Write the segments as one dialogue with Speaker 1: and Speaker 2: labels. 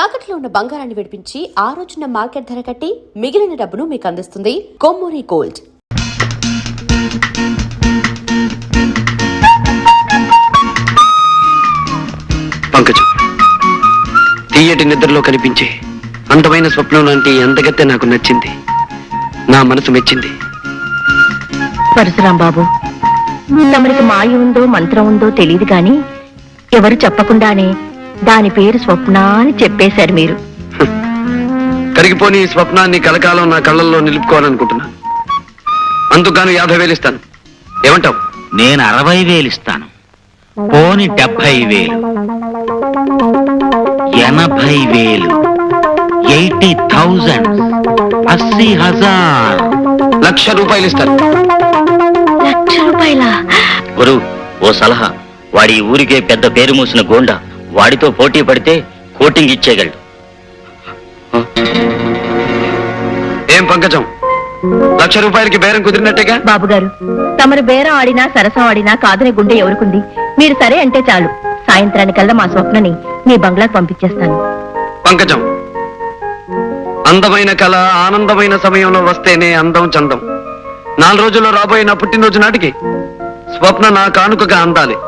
Speaker 1: తాకట్లో ఉన్న బంగారాన్ని విడిపించి ఆ రోజున మార్కెట్ ధర కట్టి మిగిలిన డబ్బును మీకు అందిస్తుంది కొమ్మూరి గోల్డ్.
Speaker 2: పంకజం, తీయటి నిద్రలో కనిపించే అందమైన స్వప్నం లాంటి అందగత్తె నాకు నచ్చింది. నా మనసు మెచ్చింది.
Speaker 3: పరశురాం బాబు, తమరికి మాయ ఉందో మంత్రం ఉందో తెలియదు గాని ఎవరు చెప్పకుండానే దాని పేరు స్వప్న అని చెప్పేశారు మీరు.
Speaker 2: కరిగిపోని ఈ స్వప్నాన్ని కలకాలం నా కళ్ళల్లో నిలుపుకోవాలనుకుంటున్నాను. అందుకని 50,000 ఇస్తాను. ఏమంటావు?
Speaker 4: నేను 60,000 ఇస్తాను. పోని 70,000, 80,000, 80,000, 80,000.
Speaker 2: ₹1,00,000 ఇస్తాను.
Speaker 3: ₹1,00,000?
Speaker 4: గురు, ఓ సలహా. వాడి ఊరికే పెద్ద పేరు మూసిన గోండా. వాడితో పోటీ పడితే కోటింగ్ ఇచ్చేయగలడు.
Speaker 2: ఏం పంకజం, ₹1,00,000కి బేరం కుదిరినట్టేగా?
Speaker 3: బాబు గారు, తమరు బేరం ఆడినా సరసం ఆడినా కాదని గుండె ఎవరుకుంది. మీరు సరే అంటే చాలు. సాయంత్రానికల్లా మా స్వప్నని మీ బంగ్లాకు పంపించేస్తాను.
Speaker 2: పంకజం, అందమైన కళ ఆనందమైన సమయంలో వస్తేనే అందం చందం. 4 రోజుల్లో రాబోయే నా పుట్టినరోజు నాటికి స్వప్న నా కానుకగా అందాలి.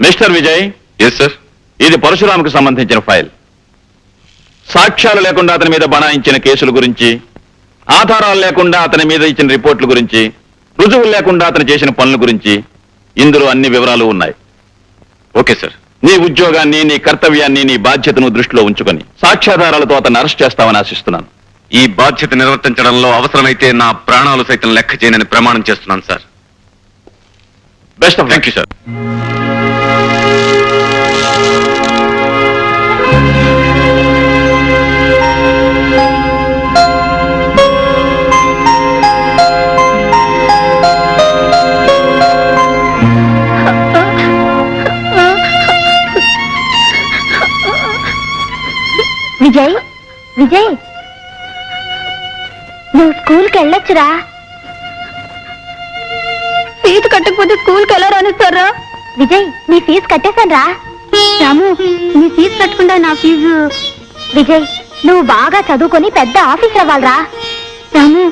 Speaker 5: మిస్టర్ విజయ్. Yes sir. ఇది పరశురాముకు సంబంధించిన ఫైల్. సాక్ష్యాలు లేకుండా అతని మీద బనాయించిన కేసుల గురించి, ఆధారాలు లేకుండా అతని మీద ఇచ్చిన రిపోర్టుల గురించి, రుజువులు లేకుండా అతను చేసిన పనుల గురించి ఇందులో అన్ని వివరాలు ఉన్నాయి. Okay sir. నీ ఉద్యోగాన్ని, నీ కర్తవ్యాన్ని, నీ బాధ్యతను దృష్టిలో ఉంచుకొని సాక్ష్యాధారాలతో అతన్ని అరెస్ట్ చేస్తామని ఆశిస్తున్నాను.
Speaker 6: ఈ బాధ్యత నిర్వర్తించడంలో అవసరమైతే నా ప్రాణాలు సైతం లెక్క చేయనని ప్రమాణం చేస్తున్నాను sir.
Speaker 5: Best of thank you sir.
Speaker 3: Vijay, Vijay, నువ్వు స్కూల్కి వెళ్ళొచ్చురా. ఫీజు కట్టకపోతే స్కూల్కి ఎలా రానిస్తారా? విజయ్, నీ ఫీజు కట్టేశాను రా. రాము, నీ ఫీజు కట్టకుండా నా ఫీజు. విజయ్, నువ్వు బాగా చదువుకొని పెద్ద ఆఫీసర్ అవ్వాలరా. రాము,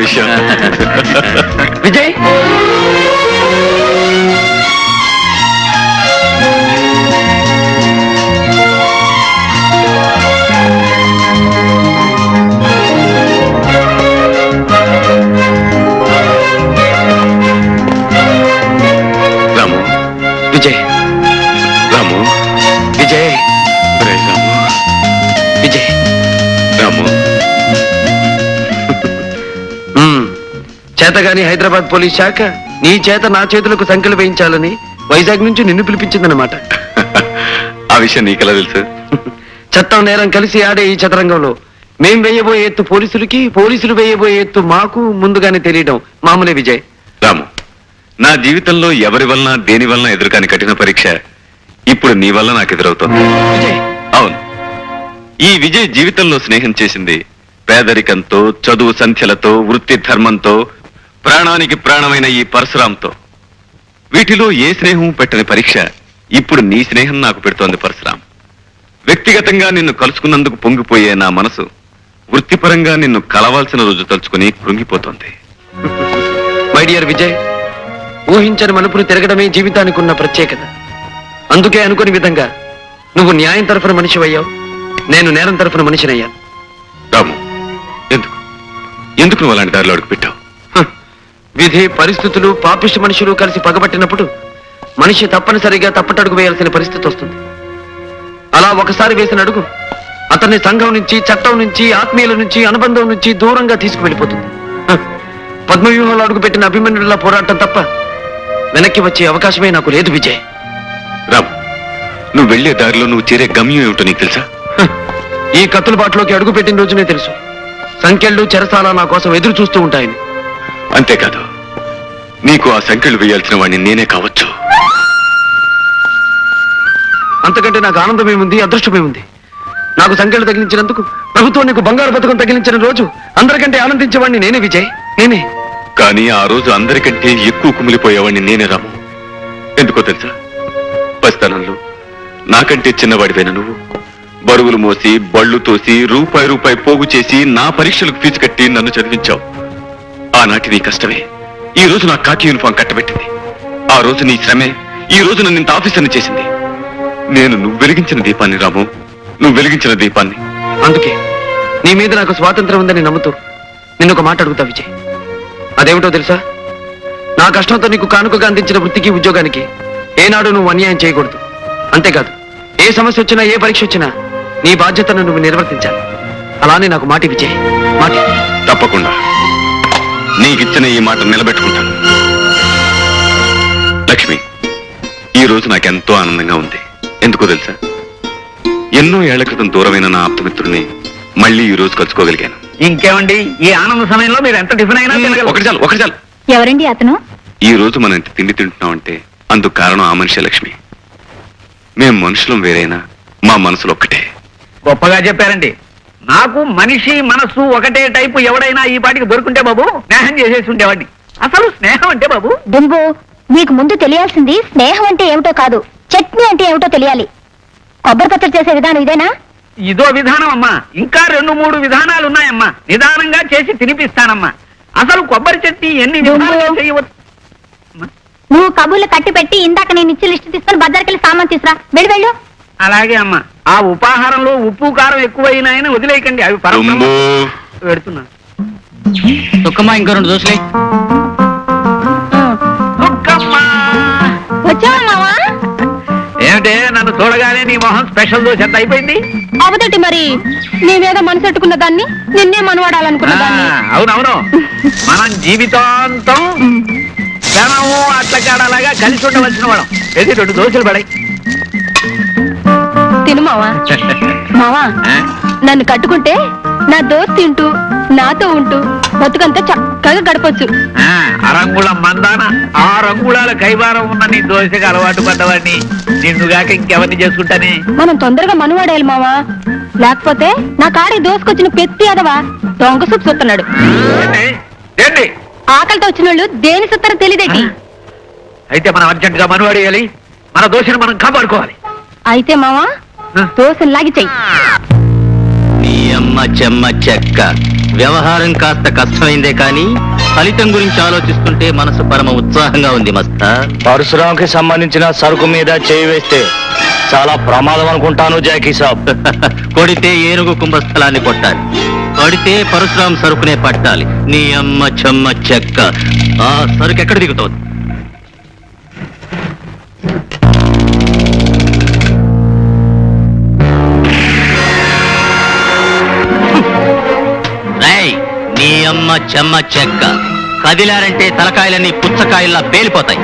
Speaker 6: విషయం
Speaker 2: విజయ్,
Speaker 6: రాము,
Speaker 2: విజయ్,
Speaker 6: రాము,
Speaker 2: విజయ్,
Speaker 6: రాము,
Speaker 2: విజయ్.
Speaker 6: రాము.
Speaker 2: చేతగాని హైదరాబాద్ పోలీస్ శాఖ నీ చేత నా చేతులకు సంఖ్యలు వేయించాలని వైజాగ్ నుంచి నిన్ను పిలిపించిందన్నమాట.
Speaker 6: ఆ విషయం నీకెలా తెలుసు?
Speaker 2: చట్టం నేరం కలిసి ఆడే ఈ చదరంగంలో మేం వేయబోయే ఎత్తు పోలీసులకి, పోలీసులు వేయబోయే ఎత్తు మాకు ముందుగానే తెలియడం మామూలే విజయ్.
Speaker 6: రాము, నా జీవితంలో ఎవరి వలన దేని వలన ఎదురుకాని కఠిన పరీక్ష ఇప్పుడు నీ వల్ల నాకు ఎదురవుతోంది.
Speaker 2: విజయ్,
Speaker 6: అవును, ఈ విజయ్ జీవితంలో స్నేహం చేసింది పేదరికంతో, చదువు సంఖ్యలతో, వృత్తి ధర్మంతో, ప్రాణానికి ప్రాణమైన ఈ పరశురాంతో. వీటిలో ఏ స్నేహం పెట్టని పరీక్ష ఇప్పుడు నీ స్నేహం నాకు పెడుతోంది పరశురాం. వ్యక్తిగతంగా నిన్ను కలుసుకున్నందుకు పొంగిపోయే నా మనసు వృత్తిపరంగా నిన్ను కలవాల్సిన రోజు తలుచుకుని కృంగిపోతోంది.
Speaker 2: మై డియర్ విజయ్, ఊహించని మలుపులు తిరగడమే జీవితానికి ఉన్న ప్రత్యేకత. అందుకే అనుకుని విధంగా నువ్వు న్యాయం తరఫున మనిషివయ్యావు, నేను నేరం తరఫున మనిషినయ్యాను.
Speaker 6: రాము, ఎందుకు నువ్వు అలాంటి దారిలో అడుగు పెట్టావు?
Speaker 2: విధి, పరిస్థితులు, పాపిష్టి మనుషులు కలిసి పగబట్టినప్పుడు మనిషి తప్పనిసరిగా తప్పటడుగు వేయాల్సిన పరిస్థితి వస్తుంది. అలా ఒకసారి వేసిన అడుగు అతన్ని సంఘం నుంచి, చట్టం నుంచి, ఆత్మీయుల నుంచి, అనుబంధం నుంచి దూరంగా తీసుకువెళ్ళిపోతుంది. పద్మవ్యూహంలో అడుగు పెట్టిన అభిమన్యుడిలా పోరాటం తప్ప వెనక్కి వచ్చే అవకాశమే నాకు లేదు విజయ్.
Speaker 6: రాము, నువ్వు వెళ్లే దారిలో నువ్వు చేరే గమ్యం ఏమిటో నీకు తెలుసా?
Speaker 2: ఈ కత్తుల బాటలోకి అడుగు పెట్టిన రోజునే తెలుసు సంఖ్యలు, చెరసాల నా కోసం ఎదురు చూస్తూ ఉంటాయని.
Speaker 6: అంతేకాదు, నీకు ఆ సంఖ్యలు వేయాల్సిన వాడిని నేనే కావచ్చు.
Speaker 2: అంతకంటే నాకు ఆనందమేముంది, అదృష్టమేముంది? నాకు సంఖ్యలు తగిలించినందుకు ప్రభుత్వం నీకు బంగారు పథకం తగిలించిన రోజు అందరికంటే ఆనందించేవాడిని నేనే విజయ్, నేనే.
Speaker 6: కానీ ఆ రోజు అందరికంటే ఎక్కువ కుమిలిపోయేవాడిని నేనే రాము. ఎందుకో తెలుసా? పసితనంలో నాకంటే చిన్నవాడివైన నువ్వు బరువులు మోసి, బళ్ళు తోసి, రూపాయి పోగు చేసి నా పరీక్షలకు ఫీజు కట్టి నన్ను చదివించావు. ఆనాటి నీ కష్టమే ఈ రోజు నా కాకి యూనిఫామ్ కట్టబెట్టింది. ఆ రోజు నీ శ్రమే ఈ రోజు నన్ను ఇంత ఆఫీసర్ని చేసింది. నువ్వు వెలిగించిన దీపాన్ని రాము, నువ్వు వెలిగించిన దీపాన్ని.
Speaker 2: అందుకే నీ మీద నాకు స్వాతంత్రం ఉందని నమ్ముతూ నిన్ను ఒక మాట అడుగుతా విజయ్. అదేమిటో తెలుసా? నా కష్టంతో నీకు కానుకగా అందించిన వృత్తికి, ఉద్యోగానికి ఏనాడు నువ్వు అన్యాయం చేయకూడదు. అంతేకాదు, ఏ సమస్య వచ్చినా, ఏ పరీక్ష వచ్చినా నీ బాధ్యతను నువ్వు నిర్వర్తించాలి. అలానే నాకు మాటి విజయ్, మాటి.
Speaker 6: తప్పకుండా నీకిచ్చిన ఈ మాట నిలబెట్టుకుంటాను. లక్ష్మి, ఈ రోజు నాకెంతో ఆనందంగా ఉంది. ఎందుకో తెలుసా? ఎన్నో ఏళ్ల క్రితం దూరమైన నా ఆప్తమిత్రుడిని మళ్ళీ ఈ రోజు కలుసుకోగలిగాను.
Speaker 7: ఇంకేమండి, ఈ ఆనంద సమయంలో మీరు ఎంత టిఫిన్ అయినా తినగలరు.
Speaker 6: ఒకటి చాలు.
Speaker 3: ఎవరండి అతను?
Speaker 6: ఈ రోజు మనం ఇంత తిండి తింటున్నామంటే అందుకు కారణం ఆ మనిషి లక్ష్మి. మేం మనుషులం వేరైనా మా మనసులు ఒక్కటే.
Speaker 7: గొప్పగా చెప్పారండి. నాకు మనిషి మనస్సు ఒకటే టైపు ఎవడైనా ఈ పాటికి దొరుకుంటే బాబు స్నేహం చేసేసి ఉండేవాడిని. అసలు స్నేహం అంటే బాబు,
Speaker 3: డింబు, నీకు ముందు తెలియాల్సింది స్నేహం అంటే ఏమిటో కాదు, చట్నీ అంటే ఏమిటో తెలియాలి. కొబ్బరి పచ్చడి చేసే విధానం ఇదేనా?
Speaker 7: ఇదో విధానం అమ్మా. ఇంకా 2-3 విధానాలు ఉన్నాయమ్మా. నిదానంగా చేసి తినిపిస్తానమ్మా. అసలు కొబ్బరి చట్నీ ఎన్ని విధాలుగా చేయవచ్చు?
Speaker 3: నువ్వు కబుర్లు కట్టి పెట్టి ఇందాక నేను ఇచ్చి లిస్టు తీసుకుని బజార్కెళ్ళి సామాన్ తీసురా. వెళ్ళు.
Speaker 7: అలాగే అమ్మా. ఆ ఉపాహారంలో ఉప్పు కారం ఎక్కువైనాయని వదిలేయకండి. అవి
Speaker 6: రుంబు.
Speaker 7: పెడుతున్నా.
Speaker 4: దుఃఖమ్మా, ఇంకో 2 దోశలే.
Speaker 3: వచ్చావా మావా?
Speaker 7: ఏమిటే, నన్ను చూడగానే నీ మొహం స్పెషల్ దోశ ఎంత అయిపోయింది?
Speaker 3: అవదటి మరి నేనేదో మనసెట్టుకున్న దాన్ని నిన్నే మనవాడాలనుకున్న దాన్ని.
Speaker 7: అవునవును. మనం జీవితాంతం జనము అట్లకాడలాగా కలిసి ఉండవలసిన వాళ్ళం. ఏది 2 దోశలు పడాయి.
Speaker 3: తిను మావా. మావా, నన్ను కట్టుకుంటే నా దోస్త్ తింటూ నాతో ఉంటూ బతుకంతా చక్కగా గడపొచ్చు.
Speaker 7: అరంగుళం మందాన 6 అంగుళాల కైవారం ఉన్న నీ దోశకి అలవాటు పడ్డవాడిని నిన్నుగాక ఇంకెవరిని చేసుకుంటానే.
Speaker 3: మనం తొందరగా మనవాడేయాలి మావా, లేకపోతే నా కాడికి దోసుకొచ్చిన పెత్తి అదవా దొంగ సుప్పు చూస్తున్నాడు.
Speaker 7: ఏంటి
Speaker 3: ఆకలితో వచ్చిన వాళ్ళు దేని సుత్తారో తెలియదేటి.
Speaker 7: అయితే మనం అర్జెంట్ గా మనవాడేయాలి. మన దోశను మనం కాపాడుకోవాలి.
Speaker 3: అయితే మావా దోశను లాగి చెయ్యి.
Speaker 4: నీ అమ్మ చెమ్మ చెక్క. వ్యవహారం కాస్త కష్టమైందే కానీ ఫలితం గురించి ఆలోచిస్తుంటే మనసు పరమ ఉత్సాహంగా ఉంది మస్తా.
Speaker 8: పరశురాంకి సంబంధించిన సరుకు మీద చేయి వేస్తే చాలా ప్రమాదం అనుకుంటాను జాకీ సాబ్.
Speaker 4: కొడితే ఏనుగు కుంభస్థలాన్ని కొట్టాలి, కొడితే పరశురాం సరుకునే పట్టాలి. నీ అమ్మ చెమ్మ చెక్క. ఆ సరుకు ఎక్కడ దిగుతోంది? నీ అమ్మ చెమ్మ చెక్క. కదిలారంటే తలకాయలన్నీ పుచ్చకాయల్లా పేలిపోతాయి.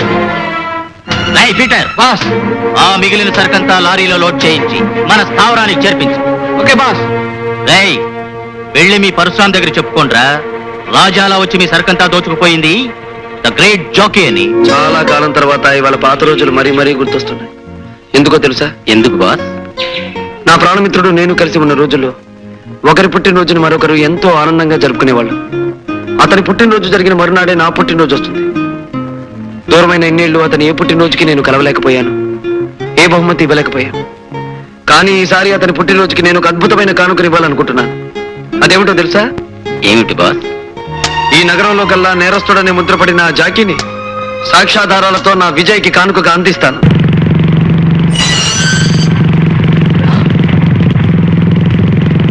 Speaker 4: పీటర్ బాస్, ఆ మిగిలిన సరుకంతా లారీలో లోడ్ చేయించి మన స్థావరానికి చేర్పించు. Okay boss. వెళ్ళి మీ పరశురాం దగ్గర చెప్పుకోండ్రా, రాజాలా వచ్చి మీ సరుకంతా దోచుకుపోయింది ద గ్రేట్ జాకీ అని.
Speaker 2: చాలా కాలం తర్వాత ఇవాళ పాత రోజులు మరీ మరీ గుర్తొస్తున్నాయి. ఎందుకో తెలుసా?
Speaker 4: ఎందుకు బాస్?
Speaker 2: నా ప్రాణమిత్రుడు నేను కలిసి ఉన్న రోజుల్లో ఒకరి పుట్టినరోజుని మరొకరు ఎంతో ఆనందంగా జరుపుకునేవాళ్ళు. అతని పుట్టినరోజు జరిగిన మరునాడే నా పుట్టినరోజు వస్తుంది. దూరమైన ఎన్నేళ్లు అతని ఏ పుట్టినరోజుకి నేను కలవలేకపోయాను, ఏ బహుమతి ఇవ్వలేకపోయాను. కానీ ఈసారి అతని పుట్టినరోజుకి నేను ఒక అద్భుతమైన కానుకను ఇవ్వాలనుకుంటున్నాను. అదేమిటో తెలుసా?
Speaker 4: ఏమిటి బాస్?
Speaker 2: ఈ నగరంలో కల్లా నేరస్తుడనే ముద్రపడిన ఆ జాకీని సాక్ష్యాధారాలతో నా విజయ్కి కానుకగా అందిస్తాను.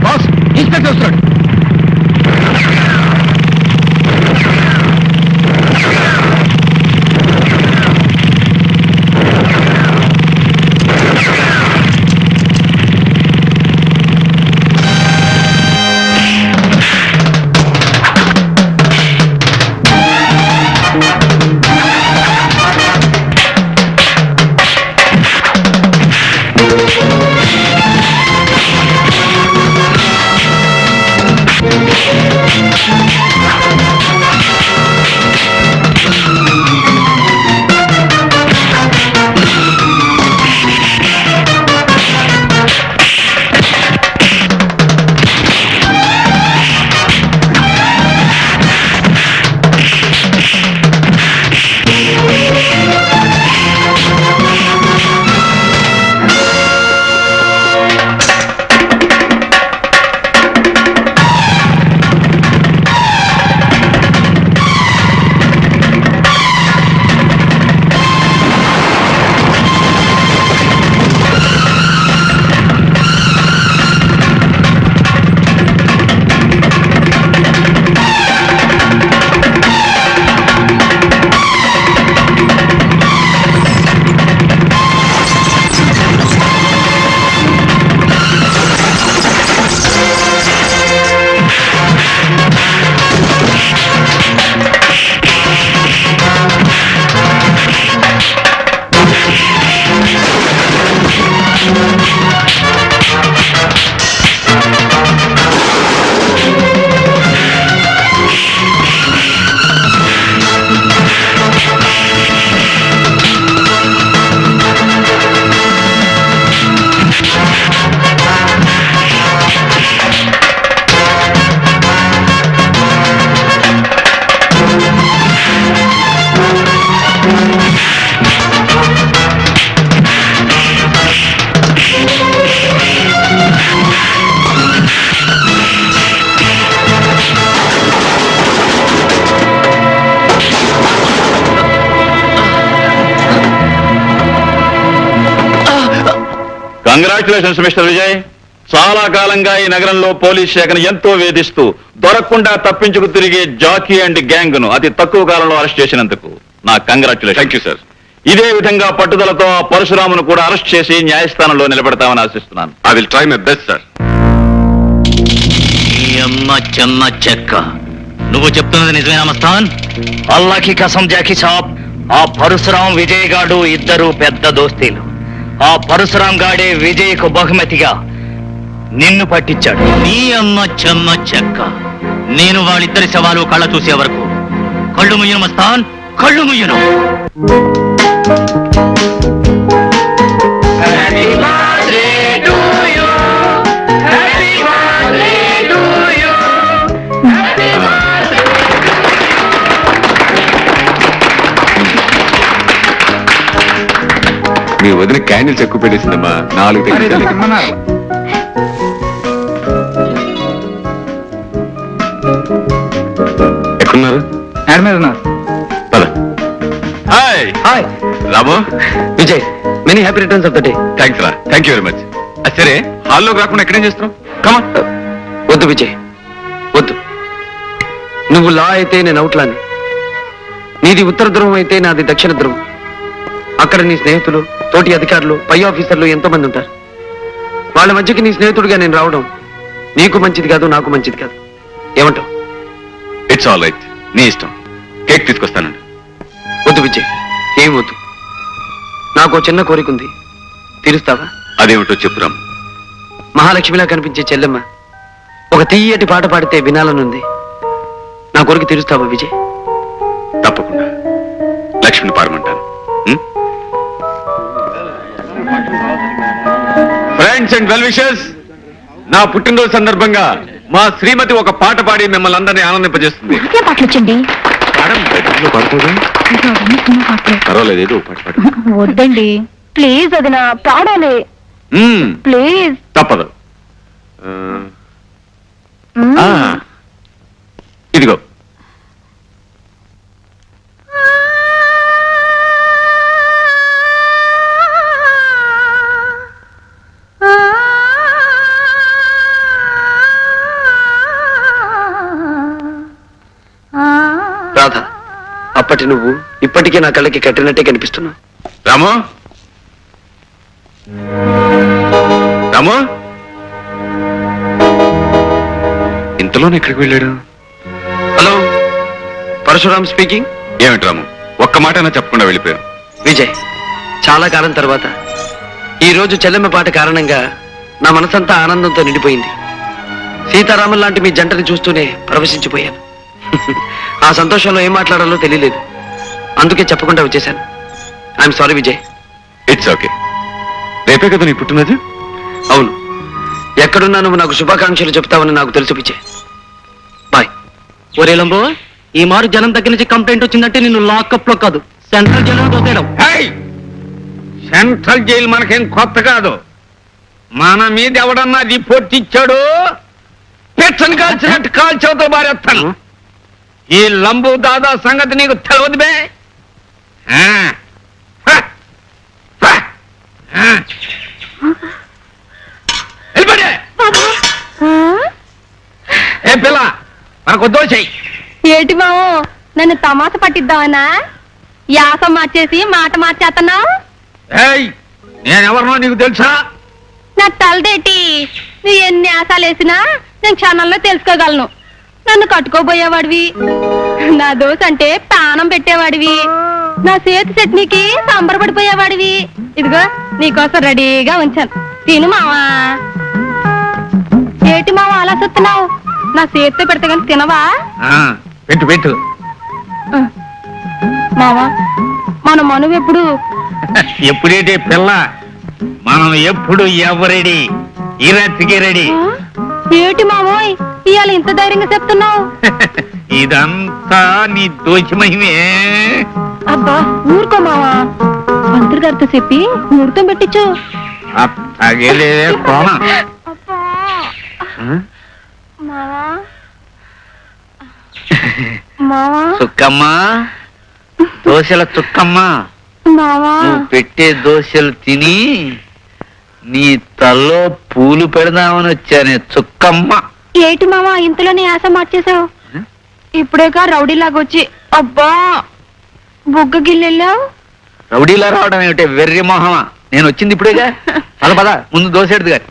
Speaker 2: బాస్, ఇన్స్పెక్టర్ వస్తున్నాడు.
Speaker 5: Congratulations mister Vijay. చాలా కాలంగా ఈ నగరంలో పోలీస్ శాఖను ఎంతో వేధిస్తూ దొరకకుండా తప్పించుకు తిరిగే జాకీ అండ్ గ్యాంగ్ ను అతి తక్కువ కాలంలో అరెస్ట్ చేసినందుకు నా కంగ్రాచులేషన్.
Speaker 6: Thank you sir.
Speaker 5: ఇదే విధంగా పట్టుదలతో ఆ పరశురామును కూడా అరెస్ట్ చేసి న్యాయస్థానంలో నిలబెడతామని ఆశిస్తున్నాను.
Speaker 6: I will try my best sir.
Speaker 4: ఈ అమ్మ చెమ్మ చెక్క, నువ్వు చెప్తున్నది నిజమేనా మస్తాన్?
Speaker 8: అల్లాకి కసం జాకీ సాబ్, ఆ పరశురాం విజయ్ గాడు ఇద్దరు పెద్ద దోస్తీలు. ఆ పరశురాం గాడే విజయ్కు బహుమతిగా నిన్ను పట్టించాడు.
Speaker 4: నీ అమ్మ చెమ్మ చెక్క, నేను వాళ్ళిద్దరి శవాలు కళ్ళ చూసే వరకు కళ్ళు ముయ్యను మస్తాన్, కళ్ళు ముయ్యను.
Speaker 6: మీ వదిన క్యాండిల్స్ ఎక్కువ పెట్టేసిందమ్మా. 4 తెగించాలి. ఎక్కడున్నారు? పద. Hi
Speaker 2: hi
Speaker 6: Ramu.
Speaker 2: Vijay, many happy returns of the day.
Speaker 6: Thanks రా. Thank you very much. సరే, హాల్లోకి రాకుండా ఎక్కడేం చేస్తున్నావు? కమా.
Speaker 2: వద్దు విజయ్, వద్దు. నువ్వు లా అయితే నేను అవుట్లాని, నీది ఉత్తర ధ్రువం అయితే నాది దక్షిణ ధ్రువం. అక్కడ నీ స్నేహితులు, తోటి అధికారులు, పై ఆఫీసర్లు ఎంతో మంది ఉంటారు. వాళ్ళ మధ్యకి నీ స్నేహితుడిగా నేను రావడం నీకు మంచిది కాదు, నాకు మంచిది కాదు. ఏమంటావు?
Speaker 6: It's all right. నీ ఇష్టం. కేక్ తీసుకొస్తానండి.
Speaker 2: వద్దు విజయ్, ఏం వద్దు. నాకు చిన్న కోరిక ఉంది, తీరుస్తావా?
Speaker 6: అదేమిటో చెప్పు రాము.
Speaker 2: మహాలక్ష్మిలా కనిపించే చెల్లెమ్మ ఒక తీయటి పాట పాడితే వినాలనుంది. నా కోరిక తీరుస్తావా విజయ్?
Speaker 6: తప్పకుండా లక్ష్మిని పాడమంటాను. ఫ్రెండ్స్ అండ్ వెల్ విషర్స్, నా పుట్టినరోజు సందర్భంగా మా శ్రీమతి ఒక పాట పాడి మిమ్మల్ని అందరినీ ఆనందింపజేస్తుంది.
Speaker 3: నాకేం పాటలు వచ్చండి?
Speaker 6: పర్వాలేదు, ఏదో పాట పాడు.
Speaker 3: వద్దండి ప్లీజ్, అది నా పాడాలి ప్లీజ్.
Speaker 6: తప్పదు. ఇదిగో.
Speaker 2: రాధ, అప్పటి నువ్వు ఇప్పటికీ నా కళ్ళకి కట్టినట్టే కనిపిస్తున్నావు.
Speaker 6: రాము, రాము, ఇంతలోనే ఎక్కడికి వెళ్ళాడు?
Speaker 2: Hello, Parashuram speaking.
Speaker 6: ఏమిటి రాము, ఒక్క మాట అయినా చెప్పకుండా వెళ్ళిపోయావు?
Speaker 2: విజయ్, చాలా కాలం తర్వాత ఈ రోజు చెల్లెమ్మ పాట కారణంగా నా మనసంతా ఆనందంతో నిండిపోయింది. సీతారామన్ లాంటి మీ జంటని చూస్తూనే పరవశించిపోయాను. ఆ సంతోషంలో ఏం మాట్లాడాలో తెలియలేదు, అందుకే చెప్పకుండా వచ్చేశాను. I'm sorry Vijay.
Speaker 6: It's okay. రేపే కదా నీ పుట్టినది?
Speaker 2: అవును, ఎక్కడున్నా నువ్వు నాకు శుభాకాంక్షలు చెప్తావని నాకు తెలుసు విజయ్. బాయ్.
Speaker 8: ఒరే లంబో, ఈ మారు జనం దగ్గర నుంచి కంప్లైంట్ వచ్చిందంటే నిన్ను లాకప్ లో కాదు సెంట్రల్ జైల్లో దోసేయడం.
Speaker 7: సెంట్రల్ జైలు మనకేం కొత్త కాదు. మన మీద ఎవడన్నా రిపోర్ట్ ఇచ్చాడు, పెచ్చని కాల్చినట్టు కాల్చవతో బారేస్తాను. ఈ లంబు దాదా సంగతి నీకు తెలియదు బే. వెళ్ళిపోండి. ఏ పిల్ల, మనకు దోషై.
Speaker 3: ఏటి బావు, నన్ను తమాస పట్టిద్దామనా? యాస మార్చేసి మాట మార్చేస్తున్నావు.
Speaker 7: ఏయ్, నేనెవరినో నీకు తెలుసా?
Speaker 3: నా తలదేటి, నువ్వు ఎన్ని ఆశాలు వేసినా నేను క్షణంలో తెలుసుకోగలను. నన్ను కట్టుకోబోయేవాడివి, నా దోశ అంటే ప్రాణం పెట్టేవాడివి, నా చేతి చట్నీకి సంబరపడిపోయేవాడివి. ఇదిగో నీకోసం రెడీగా ఉంచాను, తిను మావా. ఏటి మావా అలా చూస్తున్నావు? నా చేతితో పెడితే కానీ తినవా?
Speaker 7: పెట్టు పెట్టు.
Speaker 3: మావా, మన మనువు ఎప్పుడు?
Speaker 7: ఎప్పుడేటే పిల్ల, మనం ఎప్పుడు ఎవరెడీ, ఈ రాత్రికి రెడీ.
Speaker 3: ఏటి మావోయ్ ఇవాళ ఇంత ధైర్యంగా చెప్తున్నావు?
Speaker 7: ఇదంతా నీ దోచి మహిమే.
Speaker 3: అబ్బా ఊరుకో మావా, మంత్రి గారితో చెప్పి ముహూర్తం పెట్టించు.
Speaker 7: తగలేదే కోణ.
Speaker 3: అబ్బా మావా, మావా,
Speaker 7: చుక్కమ్మ, దోశల చుక్కమ్మ,
Speaker 3: మావా,
Speaker 7: నువ్వు పెట్టే దోశలు తిని నీ తల్లో పూలు పెడదామని వచ్చానే చుక్కమ్మ.
Speaker 3: ఏటి మావా ఇంతలోనే యాస మార్చేసావు? ఇప్పుడేగా రౌడీలాగా వచ్చి అబ్బా బుగ్గ గిల్లెళ్ళావు.
Speaker 7: రౌడీలా రావడం ఏమిటి వెర్రి మొహమా? నేను వచ్చింది ఇప్పుడేగా. పద పద ముందు దోశెడుదు గారి.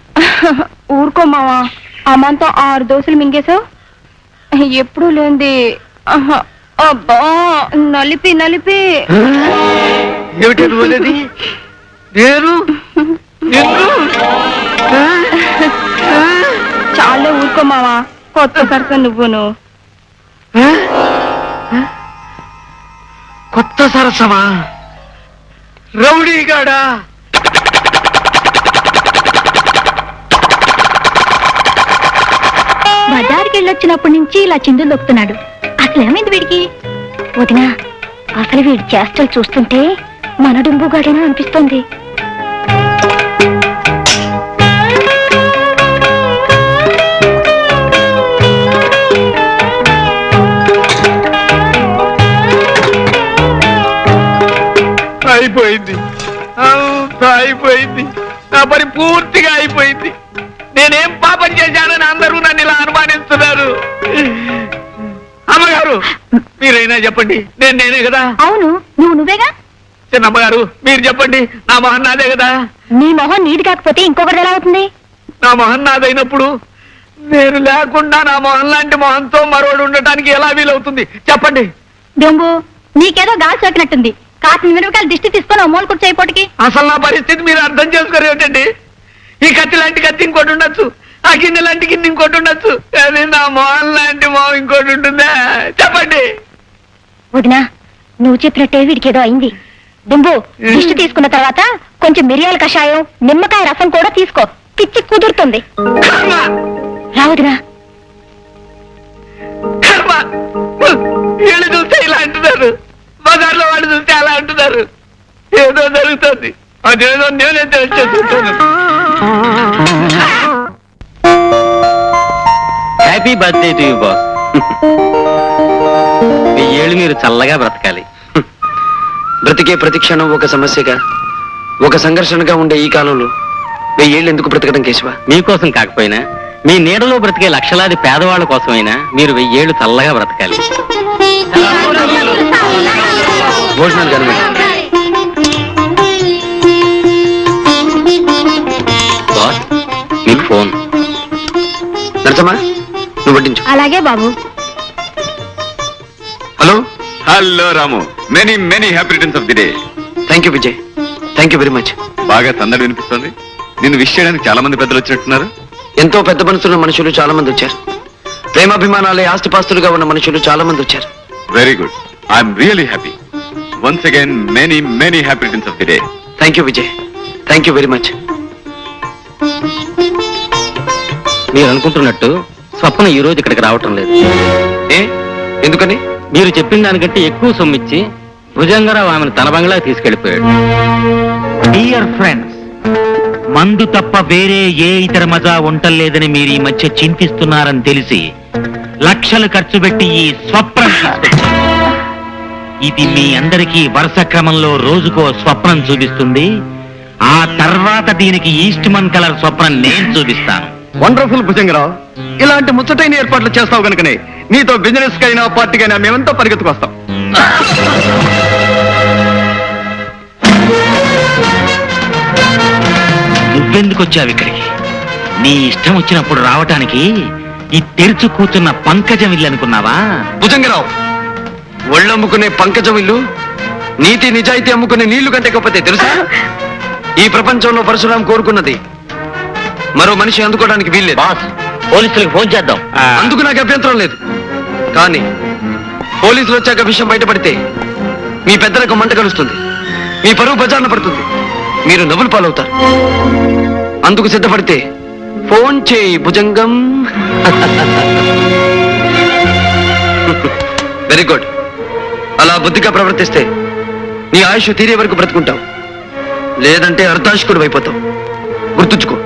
Speaker 3: ఊరుకో మావా, అమ్మంతో 6 దోశలు మింగేశావు. ఎప్పుడు లేంది. అబ్బా నలిపి నలిపి.
Speaker 7: ఏమిటి పోలేది? నేను
Speaker 3: చాలా ఊరుకో మావా, కొత్త సరస నువ్వును.
Speaker 7: కొత్త సరసమా? రౌడీగాడా?
Speaker 3: బజార్కి వెళ్ళొచ్చినప్పటి నుంచి ఇలా చిందులు దొక్కుతున్నాడు. అసలు ఏమైంది వీడికి? వదినా, అసలు వీడి చేష్టలు చూస్తుంటే మన డుంబుగాడేనా అనిపిస్తుంది.
Speaker 7: అయిపోయింది, అంతా అయిపోయింది. నా పని పూర్తిగా అయిపోయింది. నేనేం పాపం చేశానని అందరూ నన్ను ఇలా అనుమానిస్తున్నారు. అమ్మగారు మీరైనా చెప్పండి, నేనే కదా.
Speaker 3: అవును, నువ్వేగా.
Speaker 7: చిన్నమ్మగారు మీరు చెప్పండి, నా మొహన్ నాదే కదా.
Speaker 3: నీ మొహం నీది కాకపోతే ఇంకొకటి ఎలా అవుతుంది?
Speaker 7: నా మొహన్ నాదైనప్పుడు నేను లేకుండా నా మొహన్ లాంటి మొహంతో మరోడు ఉండటానికి ఎలా వీలవుతుంది చెప్పండి.
Speaker 3: డొంబు, నీకేదో గాలి సోకినట్టుంది. కాసిన మిరపకాయలు దిష్టి తీసుకొని మూల కూర్చోయిపోటికి.
Speaker 7: అసలు నా పరిస్థితి మీరు అర్థం చేసుకోరు ఏమిటండి? ఈ కత్తి లాంటి కత్తి ఇంకోటి ఉండొచ్చు, ఆ గిన్నె లాంటి గిన్నె ఇంకోటి ఉండొచ్చు, కానీ నా మొహన్ లాంటి మొహం ఇంకోటి ఉంటుందా చెప్పండి.
Speaker 3: వదినా, నువ్వు చెప్పినట్టే వీడికి ఏదో అయింది. దుంబు, దిష్టి తీసుకున్న తర్వాత కొంచెం మిరియాల కషాయం, నిమ్మకాయ రసం కూడా తీసుకో, పిచ్చి కుదురుతుంది.
Speaker 7: కర్మ!
Speaker 3: రా వదినా.
Speaker 7: కర్మ! వీళ్ళు చూస్తే ఇలా అంటున్నారు, బజార్లో వాళ్ళు చూస్తే అలా అంటున్నారు. ఏదో జరుగుతుంది, అదేదో నేనే తెలిసేసుకుంటాను.
Speaker 4: Happy birthday to you boss. 1000 ఏళ్ళు మీరు చల్లగా బ్రతకాలి.
Speaker 2: బ్రతికే ప్రతి క్షణం ఒక సమస్యగా, ఒక సంఘర్షణగా ఉండే ఈ కాలంలో 1000 ఏళ్ళు ఎందుకు బ్రతకడం కేశవ?
Speaker 4: మీకోసం కాకపోయినా మీ నీడలో బ్రతికే లక్షలాది పేదవాళ్ళ కోసమైనా మీరు 1000 ఏళ్ళు చల్లగా బ్రతకాలి.
Speaker 2: భోజనాలు కానీ
Speaker 4: బాస్, మీకు ఫోన్.
Speaker 2: నరసమ్మా, నువ్వు వడ్డించు.
Speaker 3: అలాగే బాబు.
Speaker 2: Hello.
Speaker 6: Hello Ramu, many many happy returns of the day.
Speaker 2: Thank you Vijay, thank you very much.
Speaker 6: బాగా సందడి వినిపిస్తుంది. నిన్ను విష్ చేయడానికి చాలా మంది పెద్దలు వచ్చినట్టున్నారు.
Speaker 2: ఎంతో పెద్ద మనసున్న మనుషులు చాలా మంది వచ్చారు. ప్రేమాభిమానాలే ఆస్తిపాస్తులుగా ఉన్న మనుషులు చాలా మంది వచ్చారు.
Speaker 6: Very good, I'm really happy. Once again many many happy returns of the day.
Speaker 2: Thank you Vijay, thank you very much.
Speaker 4: మీరు అనుకుంటున్నట్టు స్వప్న ఈ రోజు ఇక్కడికి రావటం లేదు.
Speaker 2: ఏ ఎందుకని?
Speaker 4: మీరు చెప్పిన దానికంటే ఎక్కువ సొమ్మిచ్చి భుజంగరావు ఆమెను తన బంగ్లాకి తీసుకెళ్లిపోయాడు.
Speaker 8: డియర్ ఫ్రెండ్స్, మందు తప్ప వేరే ఏ ఇతర మజా ఉండలేదని మీరు ఈ మధ్య చింతిస్తున్నారని తెలిసి లక్షలు ఖర్చు పెట్టి ఈ స్వప్నం తీసుకొచ్చాను. ఇది మీ అందరికీ వరుస క్రమంలో రోజుకో స్వప్నం చూపిస్తుంది. ఆ తర్వాత దీనికి ఈస్ట్మన్ కలర్ స్వప్నం నేను చూపిస్తాను.
Speaker 2: వండర్ఫుల్ భుజంగరావు, ఇలాంటి ముచ్చటైన ఏర్పాట్లు చేస్తావు కనుకనే నీతో బిజినెస్ కైనా పార్టీకైనా మేమంతా పరిగెత్తుకొస్తాం.
Speaker 8: నువ్వెందుకు వచ్చావు ఇక్కడికి? నీ ఇష్టం వచ్చినప్పుడు రావటానికి ఈ తెరుచు కూర్చున్న పంకజం ఇల్లు అనుకున్నావా?
Speaker 2: భుజంగరావు, ఒళ్ళమ్ముకునే పంకజం ఇల్లు నీతి నిజాయితీ అమ్ముకునే నీళ్లు కంటే గొప్పతే తెలుసా? ఈ ప్రపంచంలో పరశురాం కోరుకున్నది మరో మనిషి అందుకోవడానికి వీల్లేదు.
Speaker 4: బాస్, పోలీసులకు ఫోన్ చేద్దాం.
Speaker 2: అందుకు నాకు అభ్యంతరం లేదు. కానీ పోలీసులు వచ్చాక విషయం బయటపడితే మీ పెద్దలకు మంట కలుస్తుంది, మీ పరువు బజార్న పడుతుంది, మీరు నవ్వులు పాలవుతారు. అందుకు సిద్ధపడితే ఫోన్ చేయి భుజంగం. Very good. అలా బుద్ధిగా ప్రవర్తిస్తే నీ ఆయుష్ తీరే వరకు బ్రతుకుంటావు, లేదంటే అర్ధాశకుడు అయిపోతావు. గుర్తుంచుకో.